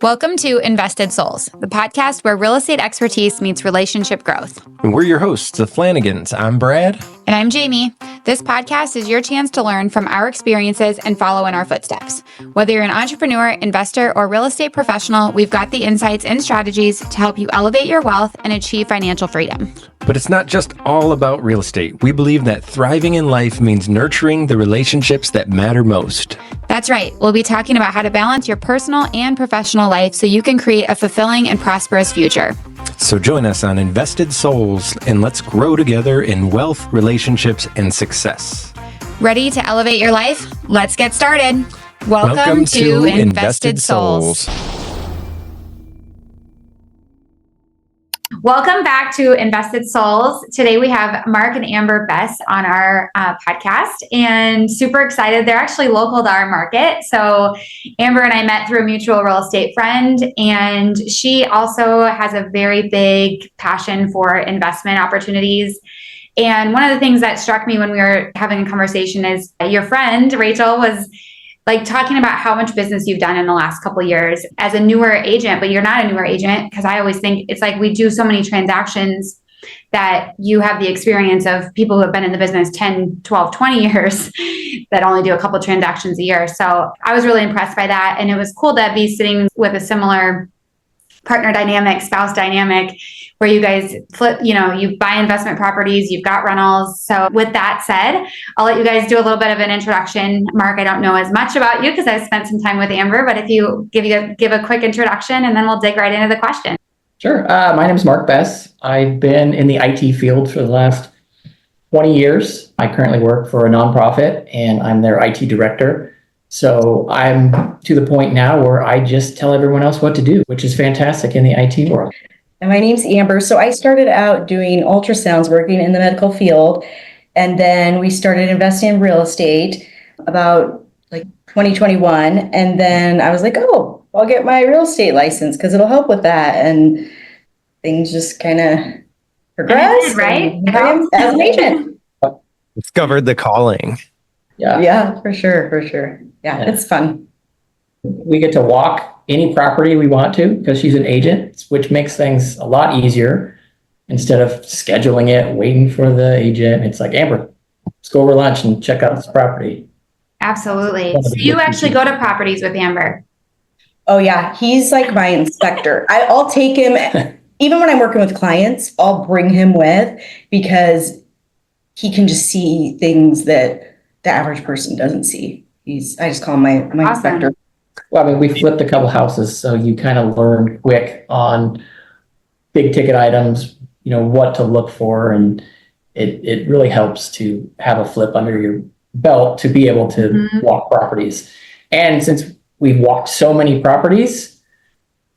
Welcome to Invested Souls, the podcast where real estate expertise meets relationship growth. And we're your hosts, the Flanagans. I'm Brad. And I'm Jamie. This podcast is your chance to learn from our experiences and follow in our footsteps. Whether you're an entrepreneur, investor, or real estate professional, we've got the insights and strategies to help you elevate your wealth and achieve financial freedom. But it's not just all about real estate. We believe that thriving in life means nurturing the relationships that matter most. That's right. We'll be talking about how to balance your personal and professional life so you can create a fulfilling and prosperous future. So join us on Invested Souls and let's grow together in wealth, relationships, and success. Ready to elevate your life? Let's get started. Welcome to Invested Souls. Welcome back to Invested Souls. Today we have Mark and Amber Bess on our podcast, and super excited. They're actually local to our market. So Amber and I met through a mutual real estate friend, and she also has a very big passion for investment opportunities. And one of the things that struck me when we were having a conversation is your friend, Rachel, was like talking about how much business you've done in the last couple of years as a newer agent, but you're not a newer agent, because I always think it's like we do so many transactions that you have the experience of people who have been in the business 10, 12, 20 years that only do a couple of transactions a year. So I was really impressed by that. And it was cool to be sitting with a similar partner dynamic, spouse dynamic, where you guys flip, you buy investment properties, you've got rentals. So with that said, I'll let you guys do a little bit of an introduction. Mark, I don't know as much about you because I've spent some time with Amber, but if you give a quick introduction and then we'll dig right into the question. Sure. My name is Amber Bess. I've been in the IT field for the last 20 years. I currently work for a nonprofit and I'm their IT director. So I'm to the point now where I just tell everyone else what to do, which is fantastic in the IT world. And my name's Amber. So I started out doing ultrasounds, working in the medical field. And then we started investing in real estate about like 2021. And then I was like, oh, I'll get my real estate license because it'll help with that. And things just kind of progressed. Right? As an agent. Discovered the calling. Yeah, for sure. Yeah, it's fun. We get to walk any property we want to because she's an agent, which makes things a lot easier. Instead of scheduling it, waiting for the agent, it's like, Amber, let's go over lunch and check out this property. Absolutely. So you actually go to properties with Amber. Oh yeah, he's like my inspector. I'll take him, even when I'm working with clients, I'll bring him with because he can just see things that the average person doesn't see. I just call him my Awesome. inspector. Well, I mean, we flipped a couple houses, so you kind of learn quick on big ticket items, what to look for. And it really helps to have a flip under your belt to be able to walk properties. And since we've walked so many properties,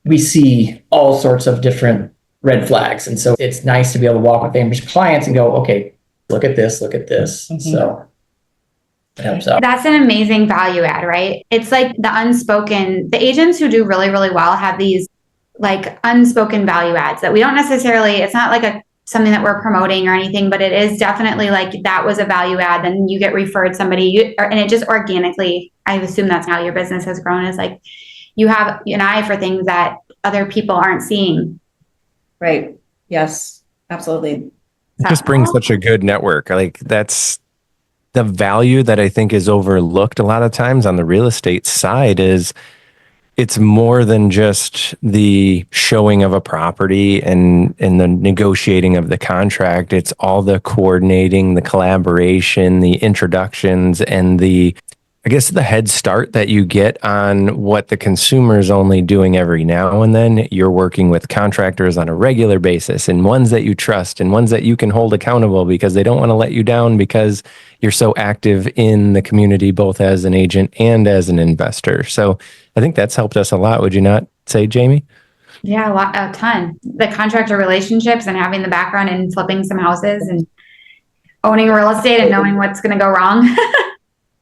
we see all sorts of different red flags. And so it's nice to be able to walk with Amber's clients and go, okay, look at this. So it helps out. That's an amazing value add, right? It's like the agents who do really, really well have these like unspoken value adds that we don't necessarily, it's not like something that we're promoting or anything, but it is definitely like that was a value add. Then you get referred somebody and it just organically, I assume that's how your business has grown, is like you have an eye for things that other people aren't seeing. Right. Yes, absolutely. It just brings such a good network. Like that's the value that I think is overlooked a lot of times on the real estate side is it's more than just the showing of a property and the negotiating of the contract. It's all the coordinating, the collaboration, the introductions, and the head start that you get on what the consumer is only doing every now and then. You're working with contractors on a regular basis and ones that you trust and ones that you can hold accountable because they don't want to let you down because you're so active in the community, both as an agent and as an investor. So I think that's helped us a lot. Would you not say, Jamie? Yeah, a ton. The contractor relationships and having the background in flipping some houses and owning real estate and knowing what's going to go wrong.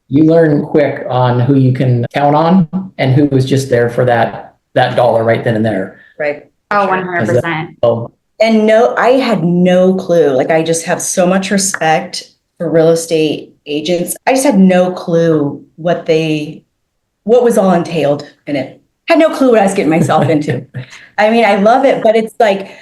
You learn quick on who you can count on and who was just there for that dollar right then and there. Right. Oh, 100%. And I had no clue. Like, I just have so much respect for real estate agents. I just had no clue what was all entailed in it. Had no clue what I was getting myself into. I mean, I love it, but it's like,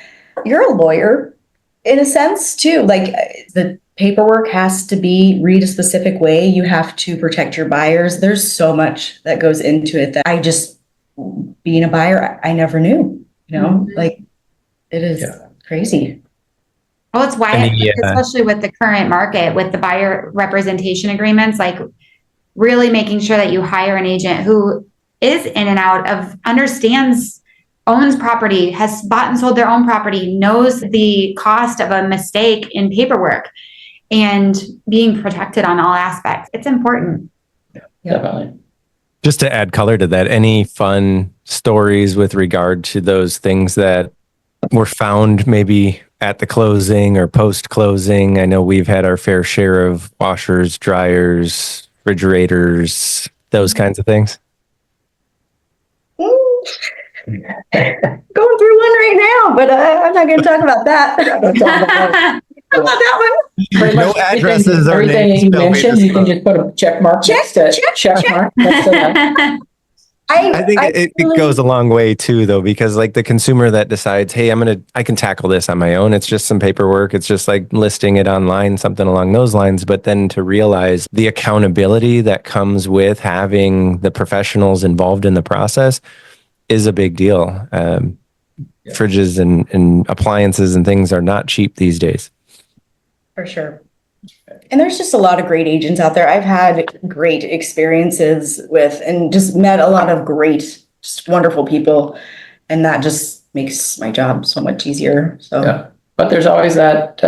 you're a lawyer in a sense too. Like the paperwork has to be read a specific way. You have to protect your buyers. There's so much that goes into it that I just, being a buyer, I never knew, like it is crazy. Well, it's why, especially with the current market, with the buyer representation agreements, like really making sure that you hire an agent who is in and out of, understands, owns property, has bought and sold their own property, knows the cost of a mistake in paperwork, and being protected on all aspects. It's important. Definitely. Just to add color to that, any fun stories with regard to those things that were found maybe at the closing or post-closing? I know we've had our fair share of washers, dryers, refrigerators, those kinds of things. Going through one right now, but I'm not going to talk about that. Talk about that one. No addresses or everything names. you mentioned, you can just put a check mark next to check mark next to that. I think it goes a long way too, though, because like the consumer that decides, hey, I can tackle this on my own. It's just some paperwork. It's just like listing it online, something along those lines. But then to realize the accountability that comes with having the professionals involved in the process is a big deal. Fridges and appliances and things are not cheap these days. For sure. And there's just a lot of great agents out there. I've had great experiences with and just met a lot of great, just wonderful people. And that just makes my job so much easier. So, Yeah. But there's always that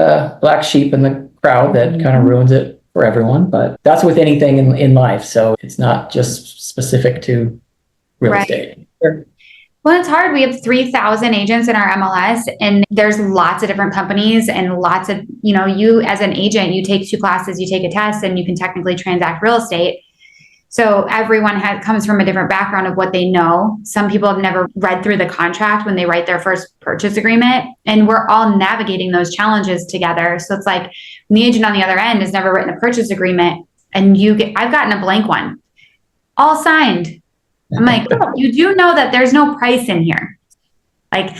black sheep in the crowd that kind of ruins it for everyone. But that's with anything in life. So it's not just specific to real estate. Sure. Well, it's hard. We have 3,000 agents in our MLS, and there's lots of different companies and lots of, you as an agent, you take 2 classes, you take a test, and you can technically transact real estate. So everyone comes from a different background of what they know. Some people have never read through the contract when they write their first purchase agreement, and we're all navigating those challenges together. So it's like when the agent on the other end has never written a purchase agreement, and I've gotten a blank one, all signed. I'm like, you do know that there's no price in here. Like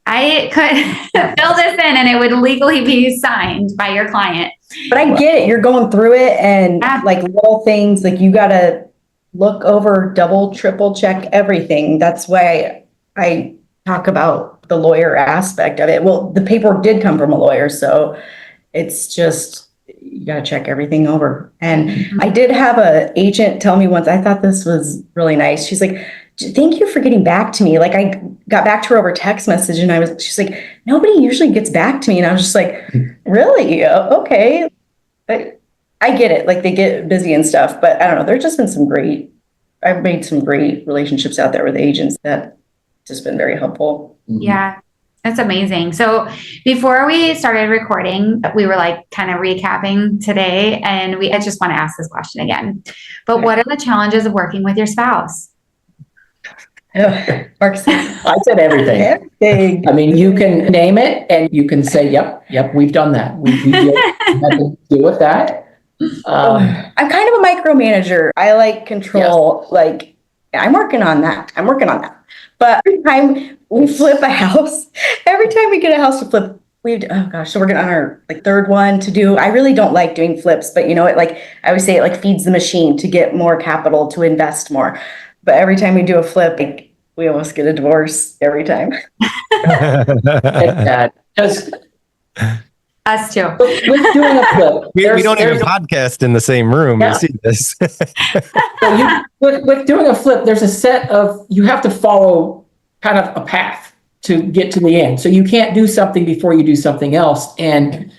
I could fill this in and it would legally be signed by your client. but I get it. You're going through it and like little things, like you got to look over, double, triple check everything. That's why I talk about the lawyer aspect of it. Well, the paperwork did come from a lawyer, so it's just, you got to check everything over. And I did have an agent tell me once, I thought this was really nice. She's like, thank you for getting back to me. Like I got back to her over text message and she's like, nobody usually gets back to me. And I was just like, really? Okay. But I get it. Like they get busy and stuff, but I don't know. There's just been I've made some great relationships out there with agents that just been very helpful. Yeah. That's amazing. So before we started recording, we were like kind of recapping today, and I just want to ask this question again. But what are the challenges of working with your spouse? I said everything. I mean, you can name it and you can say, yep, we've done that. We had to deal with that. I'm kind of a micromanager. I like control. Yes. Like I'm working on that. But every time we flip a house, every time we get a house to flip, so we're getting on our like 3rd one to do. I really don't like doing flips, but it like I always say, it like feeds the machine to get more capital to invest more. But every time we do a flip, we almost get a divorce every time. Us too. With doing a flip, we don't even podcast in the same room. Yeah. You see this. With doing a flip, there's a set of, you have to follow kind of a path to get to the end. So you can't do something before you do something else. And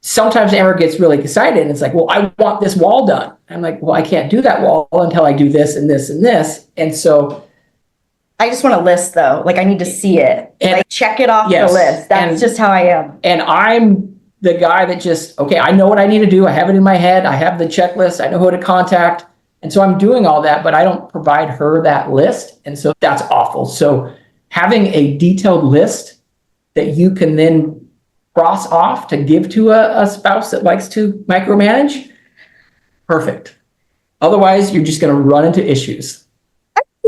sometimes Amber gets really excited and it's like, well, I want this wall done. I'm like, well, I can't do that wall until I do this and this and this. And so I just want a list though. Like I need to see it. And like check it off the list. That's just how I am. And I'm the guy that just, okay, I know what I need to do. I have it in my head. I have the checklist. I know who to contact. And so I'm doing all that, but I don't provide her that list. And so that's awful. So having a detailed list that you can then cross off to give to a spouse that likes to micromanage, perfect. Otherwise, you're just going to run into issues.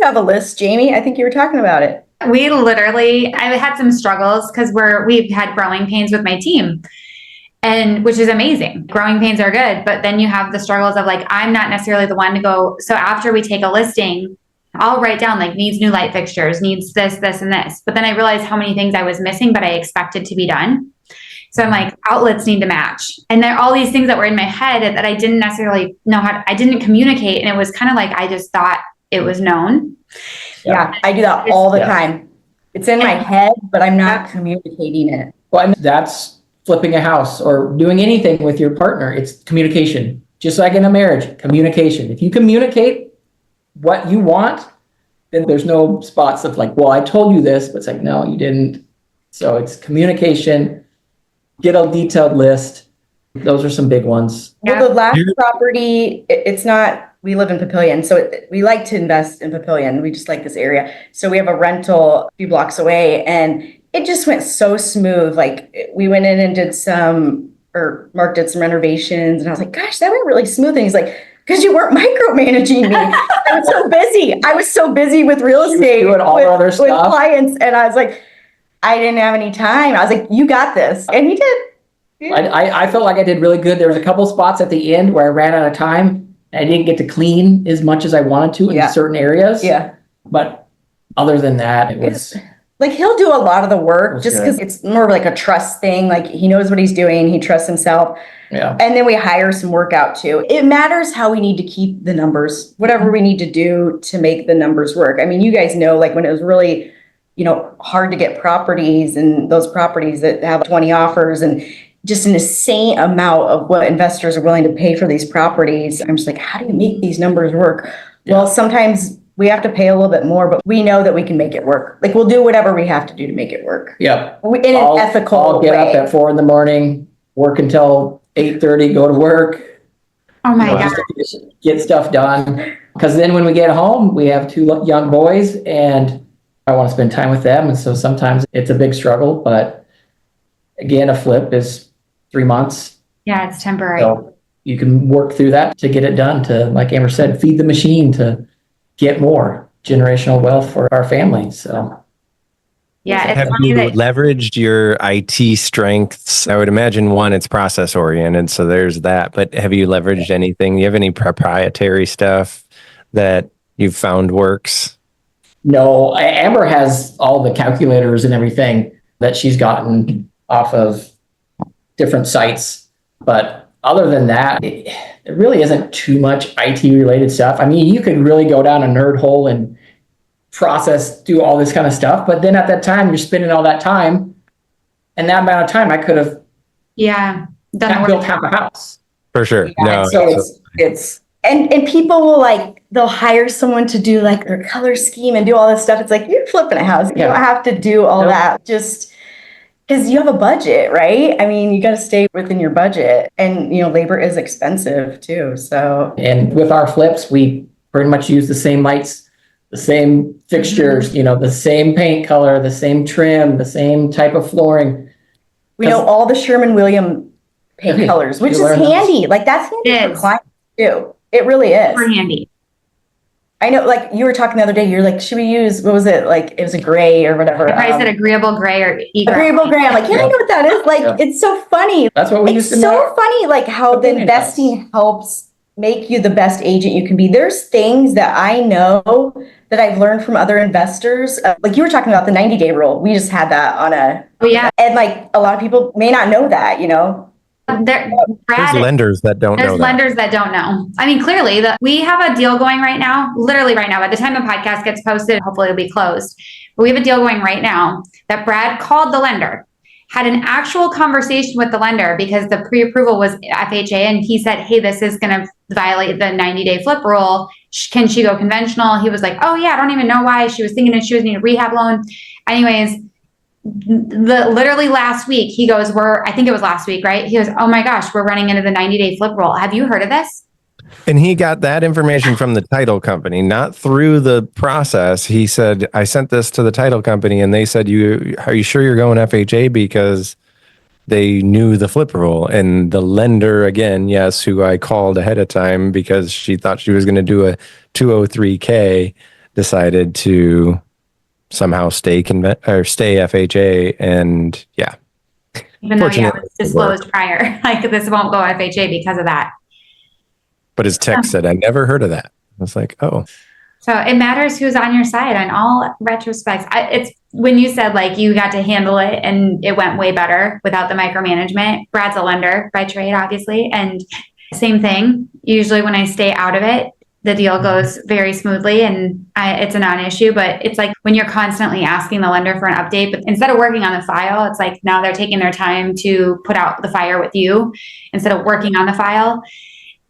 You have a list, Jamie. I think you were talking about it. We literally, I had some struggles because we've had growing pains with my team. And which is amazing. Growing pains are good, but then you have the struggles of like, I'm not necessarily the one to go. So after we take a listing, I'll write down like needs new light fixtures, needs this, this, and this. But then I realized how many things I was missing, but I expected to be done. So I'm like, outlets need to match. And there are all these things that were in my head that I didn't necessarily know I didn't communicate. And it was kind of like, I just thought it was known. Yeah, I do that all the time. It's in my head, but I'm not communicating it. Well, and that's flipping a house or doing anything with your partner. It's communication. Just like in a marriage, communication. If you communicate what you want, then there's no spots of like, well, I told you this, but it's like, no, you didn't. So it's communication, get a detailed list. Those are some big ones. Well, the last property, it's not, we live in Papillion, so we like to invest in Papillion. We just like this area. So we have a rental a few blocks away, and it just went so smooth. Like we went in and Mark did some renovations, and I was like, gosh, that went really smooth. And he's like, because you weren't micromanaging me. I was so busy with real estate, doing all the other with stuff. clients, and I was like, I didn't have any time. I was like, you got this. And he did. I felt like I did really good. There was a couple spots at the end where I ran out of time. I didn't get to clean as much as I wanted to in certain areas. Yeah. But other than that, it was like he'll do a lot of the work just because it's more like a trust thing. Like he knows what he's doing. He trusts himself. Yeah. And then we hire some work out too. It matters how we need to keep the numbers, whatever we need to do to make the numbers work. I mean, you guys know, like when it was really, hard to get properties, and those properties that have 20 offers and just an insane amount of what investors are willing to pay for these properties. I'm just like, how do you make these numbers work? Yeah. Well, sometimes we have to pay a little bit more, but we know that we can make it work. Like we'll do whatever we have to do to make it work. Yeah. In an ethical way. I'll get up at 4 a.m, work until 8:30, go to work. Oh my God. Get stuff done. Because then when we get home, we have 2 young boys and I want to spend time with them. And so sometimes it's a big struggle, but again, a flip is 3 months. Yeah, it's temporary. So you can work through that to get it done, to, like Amber said, feed the machine to get more generational wealth for our family. So yeah, it's have funny you that leveraged your IT strengths? I would imagine one, it's process oriented, so there's that. But have you leveraged anything? Do you have any proprietary stuff that you've found works? no, Amber has all the calculators and everything that she's gotten off of different sites. But other than that, it really isn't too much IT related stuff. I mean, you could really go down a nerd hole and do all this kind of stuff. But then at that time, you're spending all that time, and that amount of time I could have built half a house. For sure. Yeah, No. so it's and people will they'll hire someone to do like their color scheme and do all this stuff. It's like you're flipping a house. You don't have to do all that just because you have a budget, right? I mean, you got to stay within your budget, and labor is expensive too. So, and with our flips, we pretty much use the same lights, the same fixtures, the same paint color, the same trim, the same type of flooring. We know all the Sherman-Williams paint colors, which is handy. Like that's handy for clients too. It really is. super handy. I know, like you were talking the other day, you're like, should we use, what was it? Like it was a gray or whatever. I probably said agreeable gray or agreeable gray. I'm like, yeah, I know what that is. Like, it's so funny. That's what we used to It's so funny, like how the investing helps make you the best agent you can be. There's things that I know that I've learned from other investors. Like you were talking about the 90-day rule. We just had that on and like a lot of people may not know that, There's lenders that don't know. There's lenders that don't know. I mean, clearly, we have a deal going right now, literally right now. By the time the podcast gets posted, hopefully it'll be closed. But we have a deal going right now that Brad called the lender, had an actual conversation with the lender because the pre-approval was FHA, and he said, hey, this is going to violate the 90-day flip rule. Can she go conventional? He was like, oh yeah, I don't even know why. She was thinking that she was needing a rehab loan. Anyways, literally last week, he goes, I think it was last week, right? He goes, oh my gosh, we're running into the 90-day flip rule. Have you heard of this? And he got that information from the title company, not through the process. He said, I sent this to the title company and they said, are you sure you're going FHA? Because they knew the flip rule. And the lender, again, yes, who I called ahead of time because she thought she was going to do a 203K, decided to somehow stay FHA, and yeah. Even though, yeah, it Fortunately, was disclosed prior, like this won't go FHA because of that. But his text said, I never heard of that. I was like, oh. So it matters who's on your side on all retrospects. It's when you said like you got to handle it and it went way better without the micromanagement. Brad's a lender by trade, obviously. And same thing. Usually when I stay out of it, the deal goes very smoothly and it's a non-issue. But it's like when you're constantly asking the lender for an update, but instead of working on the file, it's like now they're taking their time to put out the fire with you instead of working on the file.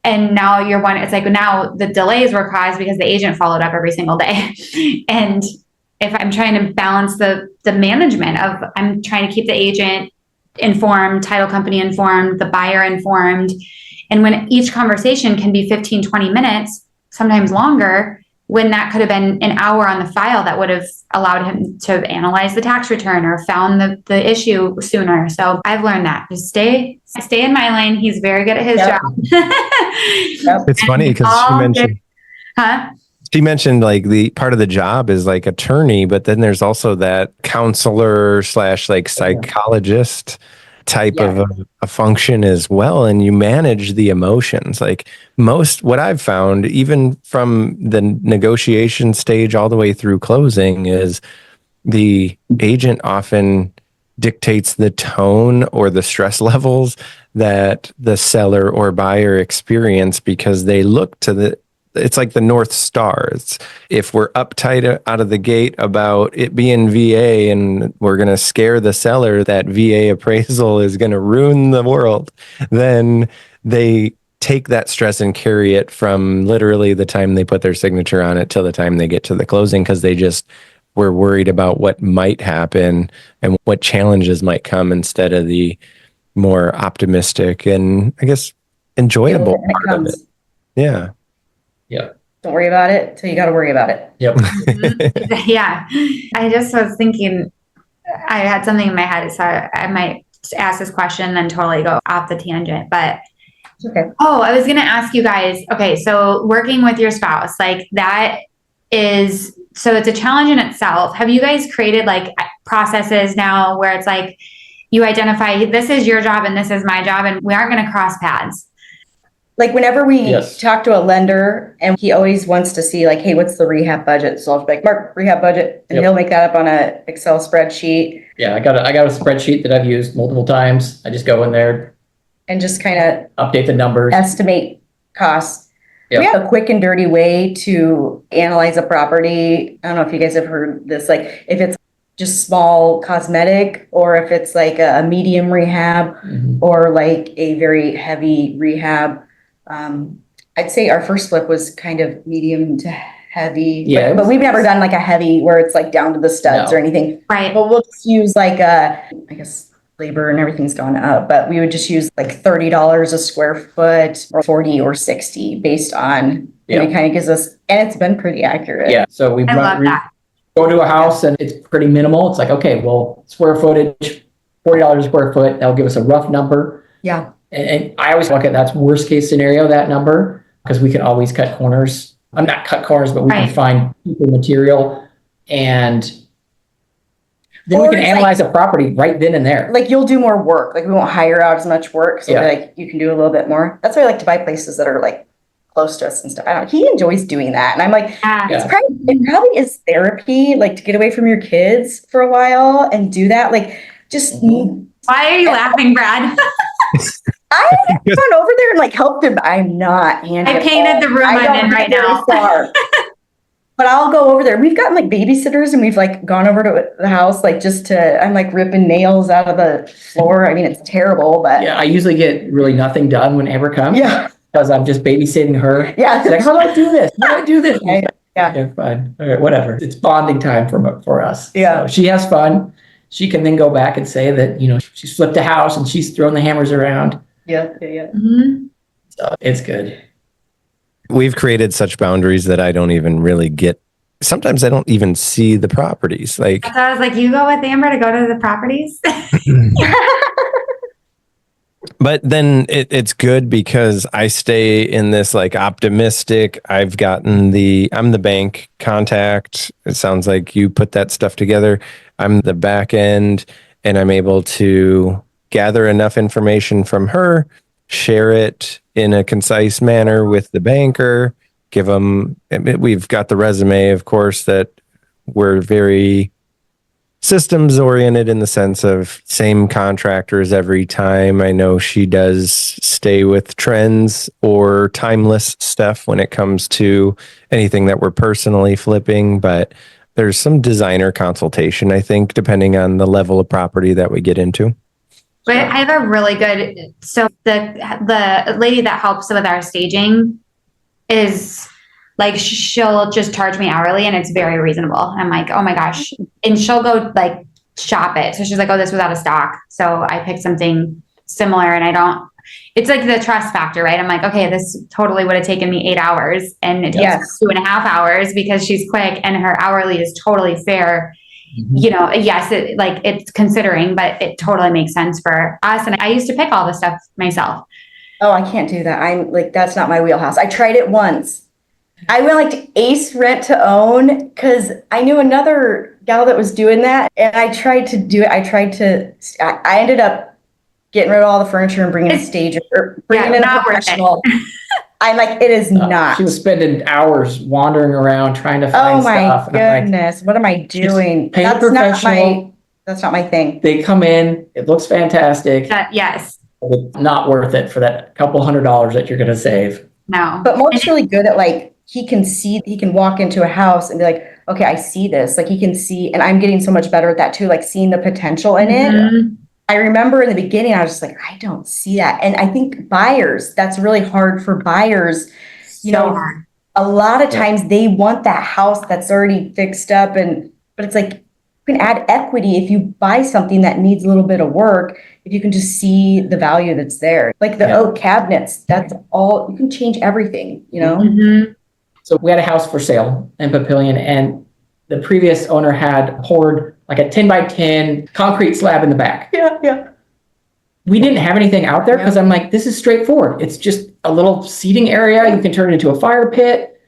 And now it's like now the delays were caused because the agent followed up every single day. And if I'm trying to balance the management of, I'm trying to keep the agent informed, title company informed, the buyer informed. And when each conversation can be 15, 20 minutes, sometimes longer, when that could have been an hour on the file that would have allowed him to analyze the tax return or found the issue sooner. So I've learned that. Just stay in my lane. He's very good at his job. It's funny because she mentioned like the part of the job is like attorney, but then there's also that counselor / like psychologist type of a function as well. And you manage the emotions. Like what I've found, even from the negotiation stage all the way through closing, is the agent often dictates the tone or the stress levels that the seller or buyer experience, because they look to it's like the North Star. If we're uptight out of the gate about it being VA and we're going to scare the seller that VA appraisal is going to ruin the world, then they take that stress and carry it from literally the time they put their signature on it till the time they get to the closing, because they just were worried about what might happen and what challenges might come instead of the more optimistic and, I guess, enjoyable part of it. Yeah. Yep. Don't worry about it till you got to worry about it. Yep. Yeah. I just was thinking, I had something in my head, so I might ask this question and totally go off the tangent, but okay. Oh, I was going to ask you guys, okay, so working with your spouse, like that is, so it's a challenge in itself. Have you guys created like processes now where it's like you identify this is your job and this is my job and we aren't going to cross paths? Like whenever we talk to a lender and he always wants to see like, hey, what's the rehab budget? So I'll be like, Mark, rehab budget. And he'll make that up on a Excel spreadsheet. Yeah, I got a spreadsheet that I've used multiple times. I just go in there and just kind of update the numbers, estimate costs. Yep. We have a quick and dirty way to analyze a property. I don't know if you guys have heard this, like if it's just small cosmetic or if it's like a medium rehab or like a very heavy rehab. I'd say our first flip was kind of medium to heavy, but we've never done like a heavy where it's like down to the studs or anything. Right. But we'll just use like I guess labor and everything's gone up, but we would just use like $30 a square foot or 40 or 60 based on, and it kind of gives us, and it's been pretty accurate. Yeah. So we go to a house and it's pretty minimal. It's like, okay, well, square footage, $40 a square foot. That'll give us a rough number. Yeah. And I always look at that's worst case scenario, that number, because we can always cut corners. I'm not cut corners, but we can find cheaper material and then we can analyze a property right then and there. Like you'll do more work. Like we won't hire out as much work. So like you can do a little bit more. That's why I like to buy places that are like close to us and stuff. I don't know. He enjoys doing that. And I'm like, it probably is therapy, like to get away from your kids for a while and do that. Like just Why are you laughing, Brad? I gone over there and like helped him. I'm not handy. I painted the room I'm in right now. But I'll go over there. We've gotten like babysitters and we've like gone over to the house, like I'm like ripping nails out of the floor. I mean, it's terrible, but I usually get really nothing done when Amber comes. Yeah. Because I'm just babysitting her. Yeah. Like, how do I do this? How do I do this? Yeah. Fine. All right, whatever. It's bonding time for us. Yeah. So she has fun. She can then go back and say that, she's flipped a house and she's thrown the hammers around. Yeah. Mm-hmm. So it's good. We've created such boundaries that I don't even really get. Sometimes I don't even see the properties. Like, so I was like, you go with Amber to go to the properties? But then it's good because I stay in this like optimistic. I'm the bank contact. It sounds like you put that stuff together. I'm the back end, and I'm able to gather enough information from her, share it in a concise manner with the banker, give them, we've got the resume, of course, that we're very systems oriented in the sense of same contractors every time. I know she does stay with trends or timeless stuff when it comes to anything that we're personally flipping, but there's some designer consultation, I think, depending on the level of property that we get into. But I have a really good, so the lady that helps with our staging is like, she'll just charge me hourly and it's very reasonable. I'm like, oh my gosh. And she'll go like shop it. So she's like, oh, this was out of stock. So I picked something similar and it's like the trust factor, right? I'm like, okay, this totally would have taken me 8 hours and it takes 2.5 hours because she's quick and her hourly is totally fair. You know, yes, it's considering, but it totally makes sense for us. And I used to pick all this stuff myself. Oh, I can't do that. I'm like, that's not my wheelhouse. I tried it once. I went like to Ace Rent to Own because I knew another gal that was doing that. And I tried to do it. I ended up getting rid of all the furniture and bringing a stage or bringing in a professional. I'm like, it is not. She was spending hours wandering around trying to find stuff. Oh my goodness. What am I doing? Pay a professional. That's not my thing. They come in, it looks fantastic. Yes. It's not worth it for that couple $100 that you're going to save. No. But Mark's really good at like, he can walk into a house and be like, okay, I see this. Like he can see, and I'm getting so much better at that too, like seeing the potential in it. I remember in the beginning, I was just like, I don't see that. And I think buyers, that's really hard for buyers. You know, a lot of times they want that house that's already fixed up but it's like, you can add equity if you buy something that needs a little bit of work, if you can just see the value that's there. Like the oak cabinets, that's all, you can change everything, you know? So we had a house for sale in Papillion, and the previous owner had poured like a 10 by 10 concrete slab in the back. Yeah. We didn't have anything out there because I'm like, this is straightforward. It's just a little seating area. You can turn it into a fire pit.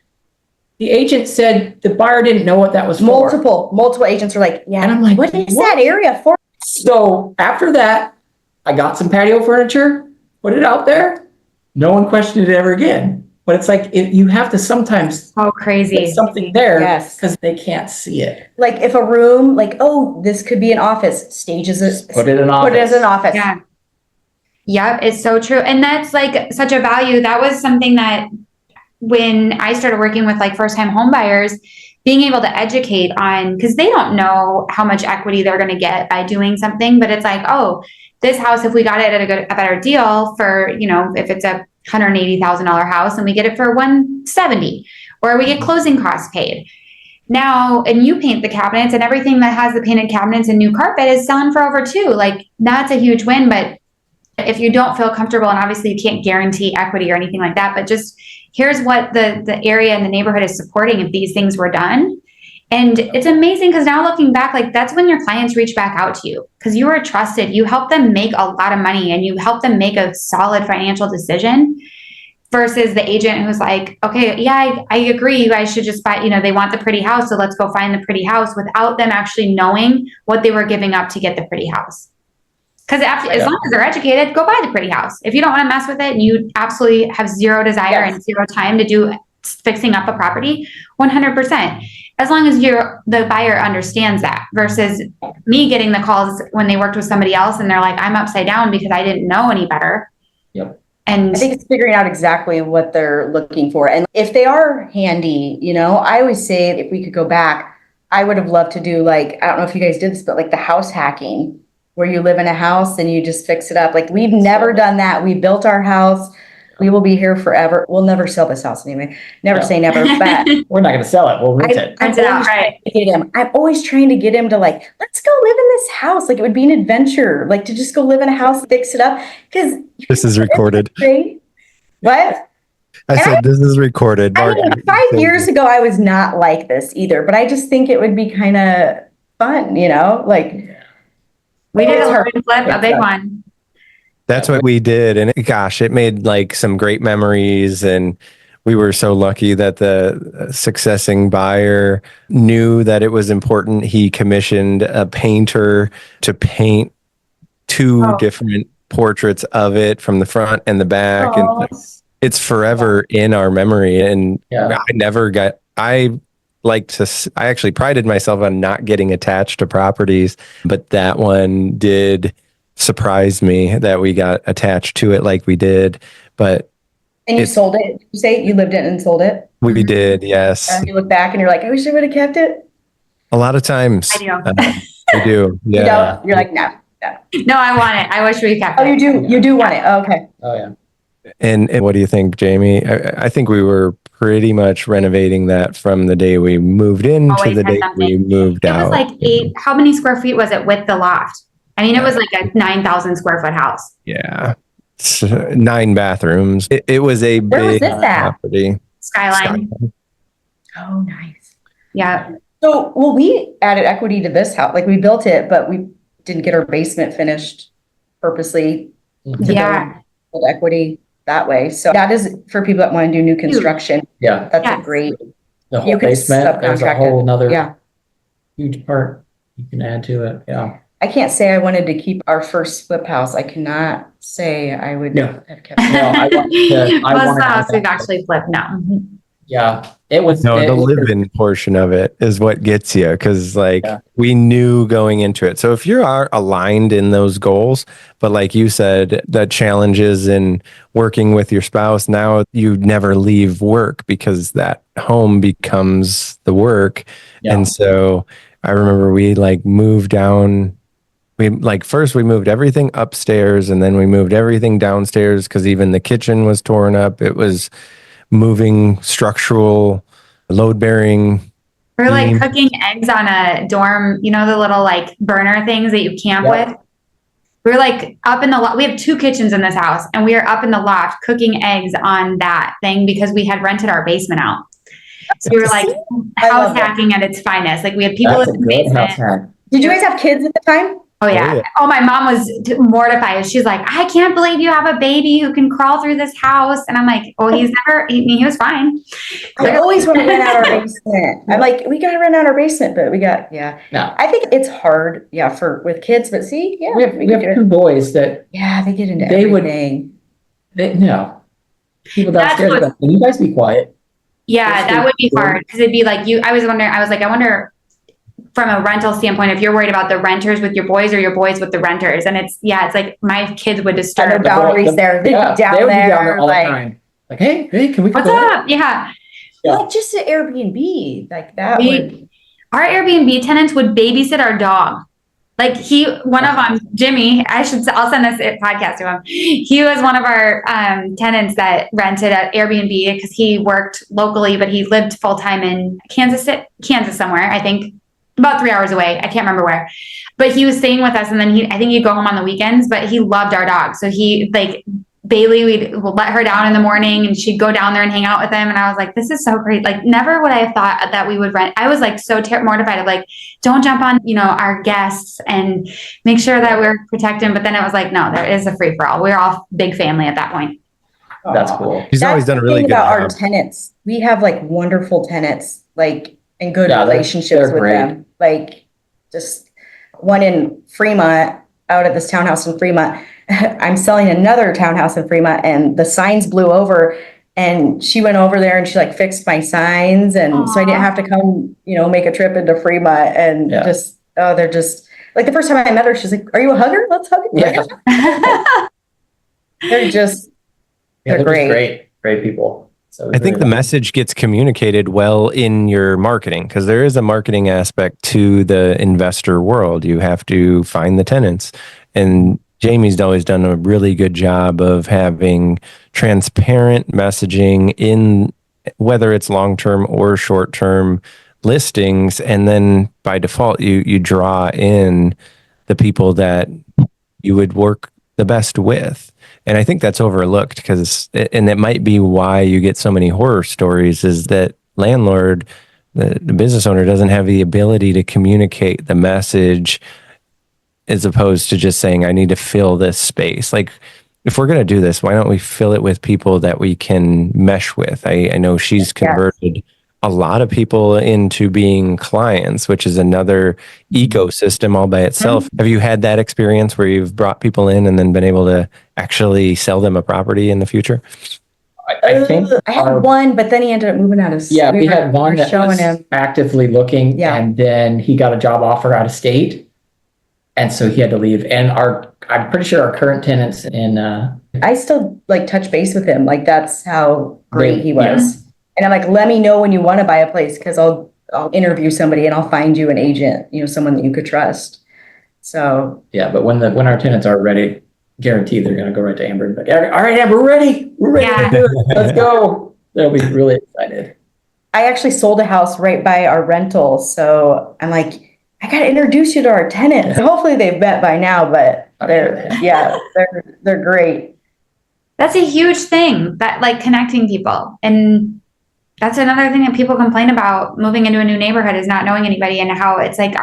The agent said the buyer didn't know what that was for. Multiple agents are like, yeah. And I'm like, what is that area for? So after that, I got some patio furniture, put it out there. No one questioned it ever again. But it's like, you have to sometimes crazy put something there Yes. because they can't see it. Like if a room, like, oh, this could be an office, stages it. Put it in office. Put it as an office. Yeah. Yep, it's so true. And that's like such a value. That was something that when I started working with like first time home buyers, being able to educate on, because they don't know how much equity they're going to get by doing something, but it's like, oh, this house, if we got it at a better deal for, you know, if it's a $180,000 house and we get it for $170,000, or we get closing costs paid. Now, and you paint the cabinets and everything that has the painted cabinets and new carpet is selling for over $2,000. Like that's a huge win. But if you don't feel comfortable, and obviously you can't guarantee equity or anything like that, but just here's what the area and the neighborhood is supporting if these things were done. And it's amazing because now looking back, like that's when your clients reach back out to you because you were trusted. You help them make a lot of money and you help them make a solid financial decision versus the agent who's like, okay, yeah, I agree. You guys should just buy, you know, they want the pretty house. So let's go find the pretty house without them actually knowing what they were giving up to get the pretty house. Because as long as they're educated, go buy the pretty house. If you don't want to mess with it and you absolutely have zero desire and zero time to do fixing up a property, 100%. As long as the buyer understands that versus me getting the calls when they worked with somebody else and they're like, I'm upside down because I didn't know any better. Yep. And I think it's figuring out exactly what they're looking for. And if they are handy, you know, I always say if we could go back, I would have loved to do like, I don't know if you guys did this, but like the house hacking where you live in a house and you just fix it up. Like we've never done that. We built our house. We will be here forever. We'll never sell this house anyway. Never say never, but we're not going to sell it. We'll rent it. I'm always trying to get him to like, let's go live in this house. Like it would be an adventure, like to just go live in a house, fix it up. Because this is recorded. What? I said this is recorded. I mean, 5 years ago, I was not like this either, but I just think it would be kind of fun, you know, like we did a flip, a big one. That's Yeah. what we did. And gosh, it made like some great memories. And we were so lucky that the successing buyer knew that it was important. He commissioned a painter to paint two Oh. different portraits of it from the front and the back. And Oh. it's forever in our memory. And Yeah. I actually prided myself on not getting attached to properties, but that one did surprise me that we got attached to it like we did. But And you It's- sold it? You say you lived it and sold it? we did, yes. And you look back and you're like, I wish I would have kept it. A lot of times. I do. We do. You Yeah. don't? You're like, no. No, I want it. I wish we kept Oh, it. you do want it. Oh, okay. Oh yeah. And what do you think, Jamie? I think we were pretty much renovating that from the day we moved in to Always the had day something. we moved It out. was like how many square feet was it with the loft? I mean, it was like a 9,000 square foot house. Yeah. It's 9 bathrooms. It was a Where was big this at? property. Skyline. Oh, nice. Yeah. So, well, we added equity to this house. Like we built it, but we didn't get our basement finished purposely to Yeah. build equity that way. So that is for people that want to do new construction. Yeah. That's a Yes. great, The You whole could basement, there's a subcontract whole it. nother yeah. huge part you can add to it. Yeah. I can't say I wanted to keep our first flip house. I cannot say I would No. have kept it. No, I wanted to- I Most of wanted the to house have we've that. actually flipped. No. Yeah. It was. No, it the was- live-in portion of it is what gets you because, like, Yeah. we knew going into it. So if you are aligned in those goals, but like you said, the challenges in working with your spouse, now you never leave work because that home becomes the work. Yeah. And so I remember we like moved down. We like first we moved everything upstairs and then we moved everything downstairs because even the kitchen was torn up. It was moving structural load bearing. We're like Mm. cooking eggs on a dorm, you know, the little like burner things that you camp Yeah. with. We're like up in the loft. We have 2 kitchens in this house and we are up in the loft cooking eggs on that thing because we had rented our basement out. So we were like I love house that. hacking at its finest. Like we had people That's in a the good basement. house hack. Did you guys have kids at the time? Oh yeah. Oh, yeah. Oh, my mom was mortified. She's like, I can't believe you have a baby who can crawl through this house. And I'm like, oh, he was fine. I always want to rent out our basement. I'm like, we got to rent out our basement, but yeah. No. I think it's hard, with kids, but see, yeah, We have can do it. 2 boys that Yeah, they get into They would- everything. no. People That's downstairs, what- but can you guys be quiet? Yeah, That's that good. would be hard because it'd be like I was like, I wonder from a rental standpoint, if you're worried about the renters with your boys or your boys with the renters. And it's like my kids would No disturb. boundaries there. They'd Yeah, be down they would be there, down there all the like, time. Like, hey, can we What's go? up? Yeah. Yeah. like just an Airbnb, like that We- would. Our Airbnb tenants would babysit our dog. Like one of them, Jimmy, I'll send this podcast to him. He was one of our tenants that rented at Airbnb because he worked locally, but he lived full time in Kansas somewhere, I think about 3 hours away. I can't remember where, but he was staying with us. And then I think he'd go home on the weekends, but he loved our dog. So Bailey, we'd let her down in the morning and she'd go down there and hang out with him. And I was like, this is so great. Like never would I have thought that we would rent. I was like so mortified of like, don't jump on, our guests and make sure that we're protecting. But then it was like, no, there is a free for all. We're all big family at that point. That's cool. He's always done a really That's the good thing about our job. tenants. We have like wonderful tenants, like and good Yeah, they're relationships with great. them. Like just one in Fremont, out at this townhouse in Fremont. I'm selling another townhouse in Fremont and the signs blew over and she went over there and she like fixed my signs and so I didn't Aw. have to come, make a trip into Fremont and Yeah. they're just like the first time I met her, she's like, are you a hugger? Let's hug. Yeah. They're just Yeah, They're they're great. great people. So I think the message gets communicated well in your marketing because there is a marketing aspect to the investor world. You have to find the tenants. And Jamie's always done a really good job of having transparent messaging in whether it's long-term or short-term listings. And then by default, you draw in the people that you would work the best with. And I think that's overlooked because, and it might be why you get so many horror stories is that landlord, the business owner doesn't have the ability to communicate the message as opposed to just saying, I need to fill this space. Like, if we're going to do this, why don't we fill it with people that we can mesh with? I know she's converted a lot of people into being clients, which is another ecosystem all by itself. Have you had that experience where you've brought people in and then been able to actually sell them a property in the future? I think I had one, but then he ended up moving out of. we had one that showing was him. actively looking, and then he got a job offer out of state, and so he had to leave. And I'm pretty sure our current tenants in I still like touch base with him. Like that's how great he was. And I'm like, let me know when you want to buy a place because I'll interview somebody and I'll find you an agent, someone that you could trust. So but when our tenants are ready, guaranteed they're going to go right to Amber and be like, all right, Amber, we're ready to do it. Let's go. They'll be really excited. I actually sold a house right by our rental, so I'm like, I got to introduce you to our tenants. Hopefully they've met by now, but they're great. That's a huge thing, that like connecting people. And that's another thing that people complain about moving into a new neighborhood is not knowing anybody, and how it's like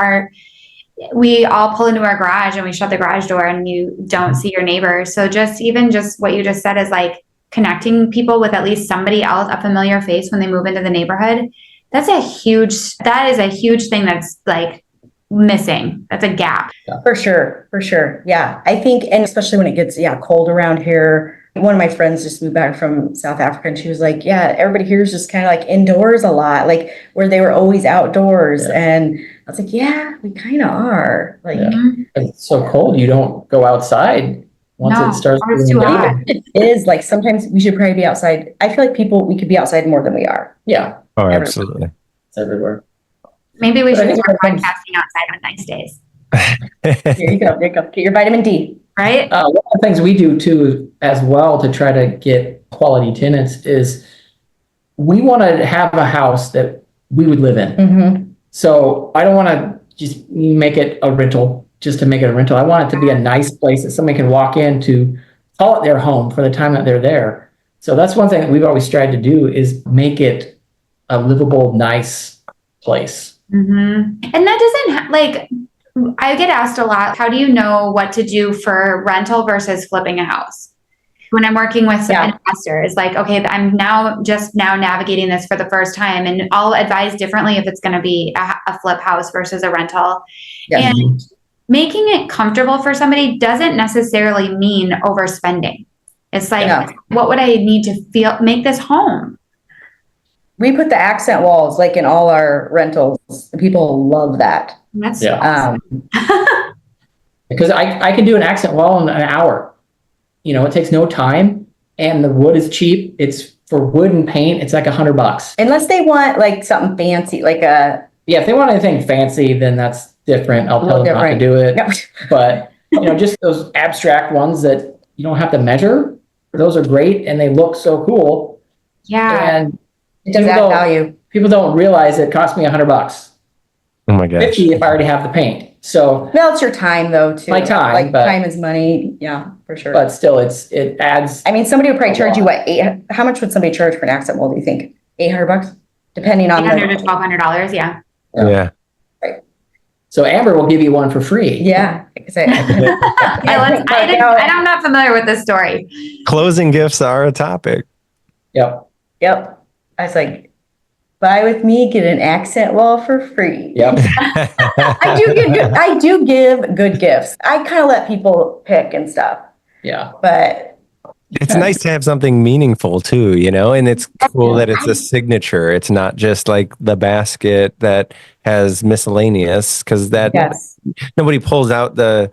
we all pull into our garage and we shut the garage door and you don't see your neighbors. So just what you just said is like connecting people with at least somebody else, a familiar face when they move into the neighborhood. That is a huge thing that's like missing. That's a gap. For sure. Yeah. I think, and especially when it gets cold around here. One of my friends just moved back from South Africa and she was like, everybody here is just kind of like indoors a lot, like where they were always outdoors. And I was like, we kind of are. Like, it's so cold, you don't go outside once it starts it's too hot. It is like sometimes we should probably be outside. I feel like we could be outside more than we are. Yeah. Oh, absolutely. It's everywhere. Maybe we should start podcasting outside on nice days. Here you go. Get your vitamin D. Right? One of the things we do too, as well, to try to get quality tenants is we want to have a house that we would live in. Mm-hmm. So I don't want to just make it a rental just to make it a rental. I want it to be a nice place that somebody can walk into, call it their home for the time that they're there. So that's one thing that we've always tried to do is make it a livable, nice place. Mm-hmm. And that doesn't I get asked a lot, how do you know what to do for rental versus flipping a house? When I'm working with some investors, like, okay, I'm now navigating this for the first time, and I'll advise differently if it's going to be a flip house versus a rental. Yeah. And making it comfortable for somebody doesn't necessarily mean overspending. It's like, what would I need to make this home? We put the accent walls like in all our rentals. People love that. That's because I can do an accent wall in an hour. It takes no time, and the wood is cheap. It's for wood and paint. It's like $100. Unless they want like something fancy, like if they want anything fancy, then that's different. I'll tell them not to do it. But just those abstract ones that you don't have to measure, those are great, and they look so cool. Yeah, and it does add value. People don't realize it cost me $100. Oh my gosh. 50 if I already have the paint. So it's your time though too. My time, like but, time is money. Yeah, for sure. But still, it adds. I mean, somebody would probably charge you how much would somebody charge for an accent wall? Do you think $800, depending on $800 to $1,200? Yeah. Right. So Amber will give you one for free. Yeah. I'm not familiar with this story. Closing gifts are a topic. Yep. I was like, buy with me, get an accent wall for free. Yep. I do give good gifts. I kind of let people pick and stuff. Yeah. But it's nice to have something meaningful too, and it's cool that it's a signature. It's not just like the basket that has miscellaneous, because nobody pulls out the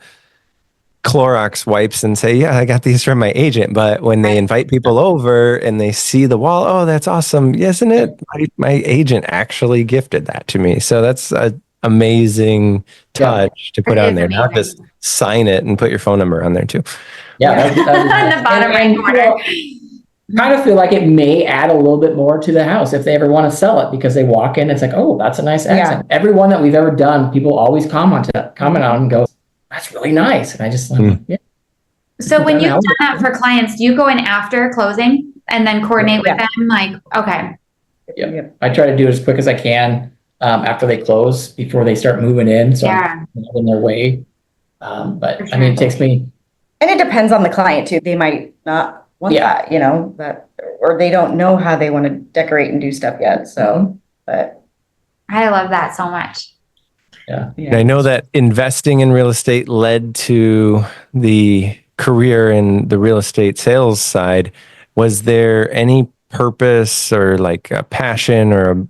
Clorox wipes and say, I got these from my agent. But when they invite people over and they see the wall, oh, that's awesome. Isn't it? My agent actually gifted that to me. So that's an amazing touch to put on there. Not just sign it and put your phone number on there too. On the bottom right corner. Kind of feel like it may add a little bit more to the house if they ever want to sell it, because they walk in, it's like, oh, that's a nice accent. Every one that we've ever done, people always comment on and go, that's really nice. And I just So when you've done that for clients, do you go in after closing and then coordinate with them? Like, okay. Yeah. I try to do it as quick as I can after they close, before they start moving in. So I'm in their way. But For I mean, it sure. takes me, And it depends on the client too. They might not want Yeah. that, that, or they don't know how they want to decorate and do stuff yet. So, but I love that so much. yeah. And I know that investing in real estate led to the career in the real estate sales side. Was there any purpose or like a passion or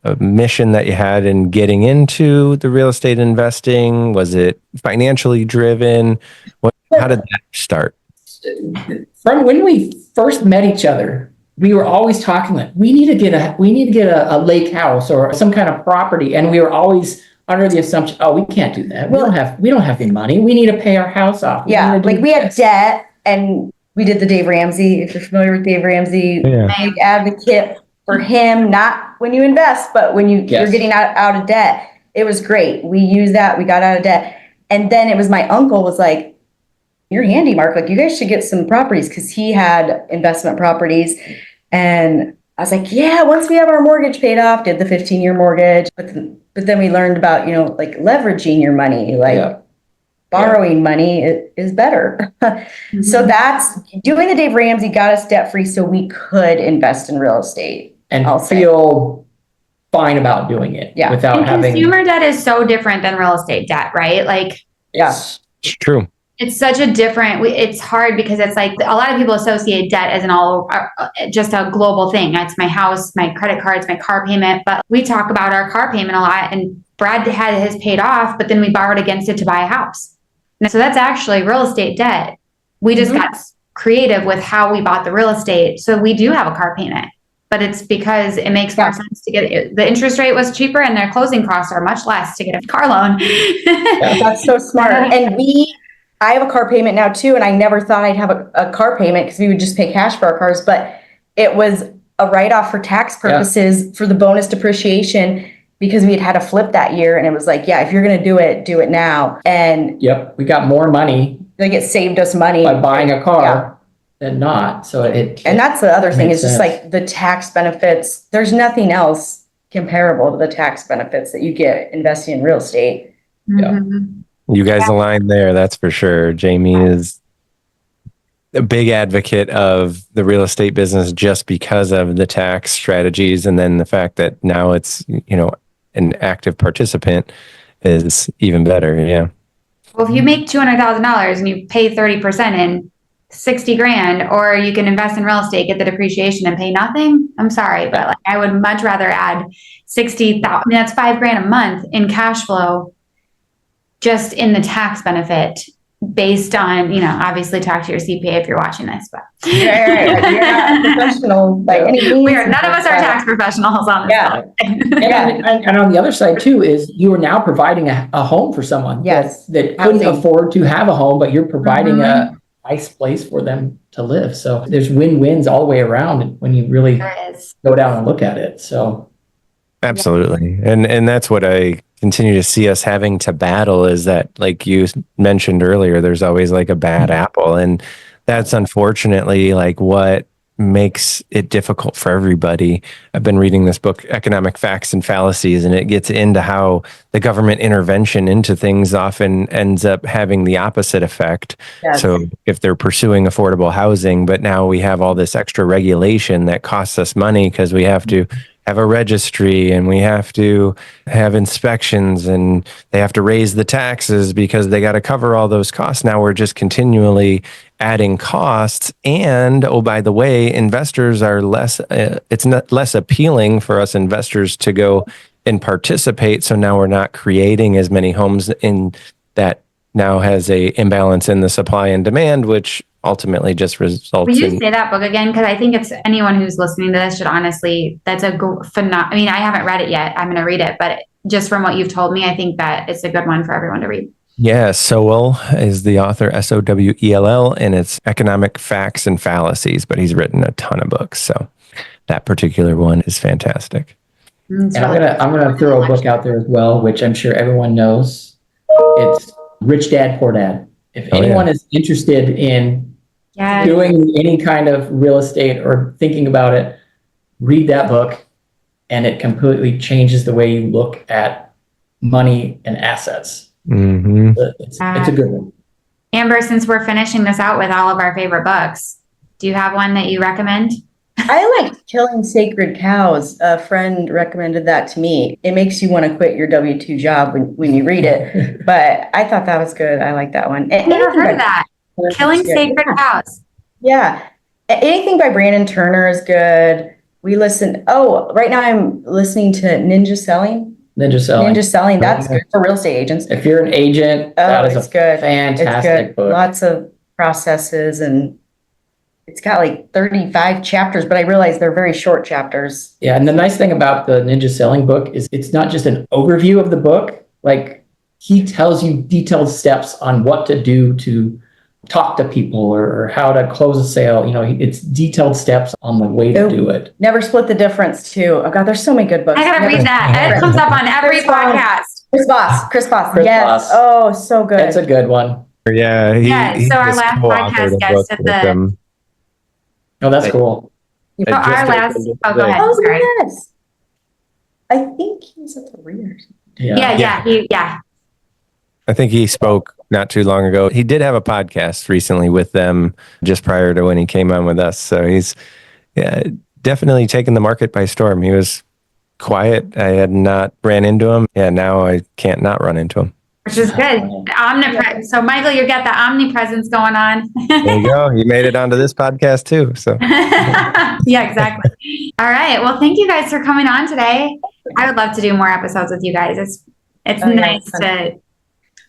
a mission that you had in getting into the real estate investing? Was it financially driven? How did that start? From when we first met each other, we were always talking like we need to get a lake house or some kind of property, and we were always under the assumption, oh, we can't do that. We don't have the money. We need to pay our house off. yeah, like we had debt and we did the Dave Ramsey, if you're familiar with Dave Ramsey, Yeah. big advocate for him, not when you invest, but when you're getting out of debt. It was great. We used that. We got out of debt. And then it was my uncle was like, you're handy, Mark. Like you guys should get some properties because he had investment properties. And I was like, yeah, once we have our mortgage paid off, did the 15-year mortgage. But then we learned about, like leveraging your money, like borrowing money is better. So that's doing the Dave Ramsey got us debt free so we could invest in real estate and I'll say. feel fine about doing it without And having. consumer debt is so different than real estate debt, right? Like, Yes, It's true. it's such a different, it's hard because it's like a lot of people associate debt as just a global thing. It's my house, my credit cards, my car payment. But we talk about our car payment a lot, and Brad had his paid off, but then we borrowed against it to buy a house. And so that's actually real estate debt. We just got creative with how we bought the real estate. So we do have a car payment, but it's because it makes more sense to get it. The interest rate was cheaper and their closing costs are much less to get a car loan. That's so smart. And I have a car payment now too, and I never thought I'd have a car payment because we would just pay cash for our cars, but it was a write-off for tax purposes for the bonus depreciation because we had a flip that year, and it was like, if you're going to do it now. And we got more money like it saved us money by buying a car than not. So and that's the other thing is just sense. like the tax benefits. There's nothing else comparable to the tax benefits that you get investing in real estate. You guys align there, that's for sure. Jamie is a big advocate of the real estate business just because of the tax strategies, and then the fact that now it's an active participant is even better. Yeah. Well, if you make $200,000 and you pay 30% in 60 grand, or you can invest in real estate, get the depreciation and pay nothing. I'm sorry, but like I would much rather add 60,000. I mean, that's $5,000 a month in cash flow, just in the tax benefit, based on, obviously talk to your CPA if you're watching this, but You're not a professional by any means. none of us are tax professionals on this. And on the other side too is you are now providing a home for someone that couldn't afford to have a home, but you're providing a nice place for them to live. So there's win-wins all the way around when you really go down and look at it. So absolutely. And that's what I continue to see us having to battle, is that, like you mentioned earlier, there's always like a bad apple. And that's unfortunately like what makes it difficult for everybody. I've been reading this book, Economic Facts and Fallacies, and it gets into how the government intervention into things often ends up having the opposite effect. So if they're pursuing affordable housing, but now we have all this extra regulation that costs us money because we have to have a registry and we have to have inspections and they have to raise the taxes because they got to cover all those costs. Now we're just continually adding costs. And oh, by the way, investors are it's not less appealing for us investors to go and participate. So now we're not creating as many homes in that now has a imbalance in the supply and demand, which ultimately just results Will you say that book again? Because I think it's anyone who's listening to this should honestly, that's I mean, I haven't read it yet. I'm going to read it, but just from what you've told me, I think that it's a good one for everyone to read. Yeah, Sowell is the author, Sowell, and it's Economic Facts and Fallacies, but he's written a ton of books. So that particular one is fantastic. And I'm gonna throw a book out there as well, which I'm sure everyone knows. It's Rich Dad, Poor Dad. If anyone is interested in doing any kind of real estate or thinking about it, read that book, and it completely changes the way you look at money and assets. Mm-hmm. It's a good one. Amber, since we're finishing this out with all of our favorite books, do you have one that you recommend? I like Killing Sacred Cows. A friend recommended that to me. It makes you want to quit your W-2 job when you read it. But I thought that was good. I like that one. I've never heard of that. Killing Sacred Cows. Yeah. Anything by Brandon Turner is good. Right now I'm listening to Ninja Selling. Ninja Selling, that's good for real estate agents. If you're an agent, that is it's good. fantastic book. Lots of processes, and it's got like 35 chapters, but I realize they're very short chapters. Yeah, and the nice thing about the Ninja Selling book is it's not just an overview of the book. Like, he tells you detailed steps on what to do to talk to people or how to close a sale. It's detailed steps on the way to do it. Never Split the Difference too. Oh God, there's so many good books. I gotta read that. It comes up on every podcast. Chris Voss. Chris Yes. Voss. Oh, so good. That's a good one. Yeah. He So our just last co-authored podcast a guest book at with the- him. Oh, that's cool. So our last, oh, go ahead. Oh, Sorry. yes. I think he's at the Readers. Yeah. I think he spoke not too long ago. He did have a podcast recently with them just prior to when he came on with us. So he's definitely taken the market by storm. He was quiet. I had not ran into him. Yeah, now I can't not run into him. Which is good. Omnipresent. So Michael, you got the omnipresence going on. There you go. You made it onto this podcast too. So yeah, exactly. All right. Well, thank you guys for coming on today. I would love to do more episodes with you guys. It's nice to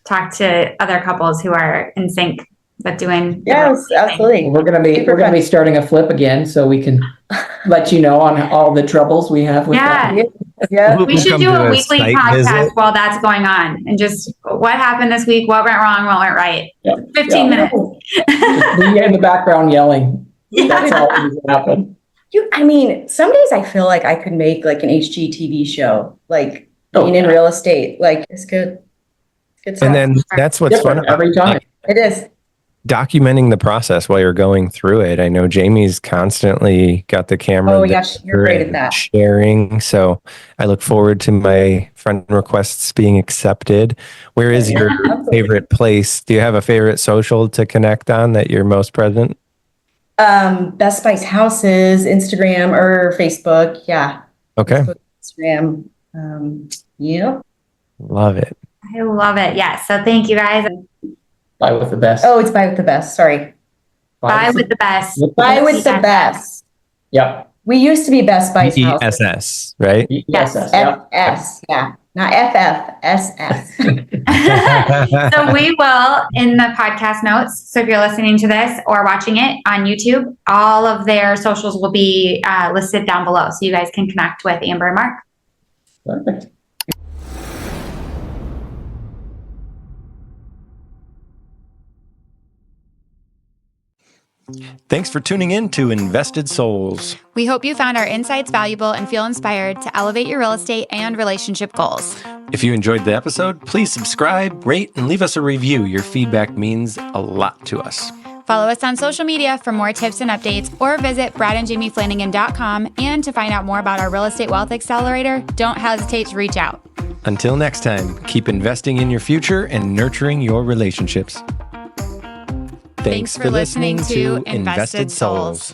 talk to other couples who are in sync with doing. Yes, absolutely. We're gonna be starting a flip again, so we can let you know on all the troubles we have with that. Yeah. We should Come do to a a weekly site podcast visit. while that's going on, and just what happened this week, what went wrong, what went right. 15 minutes. Be in the background yelling. That's all that needs to happen. Some days I feel like I could make like an HGTV show, like being in real estate. Like, it's good. Good stuff. and then that's what's fun Different every about time. It is. documenting the process while you're going through it. I know Jamie's constantly got the camera. Oh, yes, you're great at that. Sharing. So I look forward to my friend requests being accepted. Where is your favorite place? Do you have a favorite social to connect on that you're most present? Best Buy's Houses, Instagram or Facebook. Yeah. Okay. Facebook, Instagram. Yep. Love it. I love it. Yes. So thank you guys. Buy with the best. Oh, it's Buy with the Best. Sorry. Bye with the best. Buy with the Best. Yep. We used to be Best Buy's Houses. ESS, right? Yes. Yep. FS. Yeah. Not FF. SS. So we will in the podcast notes. So if you're listening to this or watching it on YouTube, all of their socials will be listed down below. So you guys can connect with Amber and Mark. Perfect. Thanks for tuning in to Invested Souls. We hope you found our insights valuable and feel inspired to elevate your real estate and relationship goals. If you enjoyed the episode, please subscribe, rate, and leave us a review. Your feedback means a lot to us. Follow us on social media for more tips and updates, or visit bradandjamieflanagan.com. And to find out more about our Real Estate Wealth Accelerator, don't hesitate to reach out. Until next time, keep investing in your future and nurturing your relationships. Thanks for listening to Invested Souls.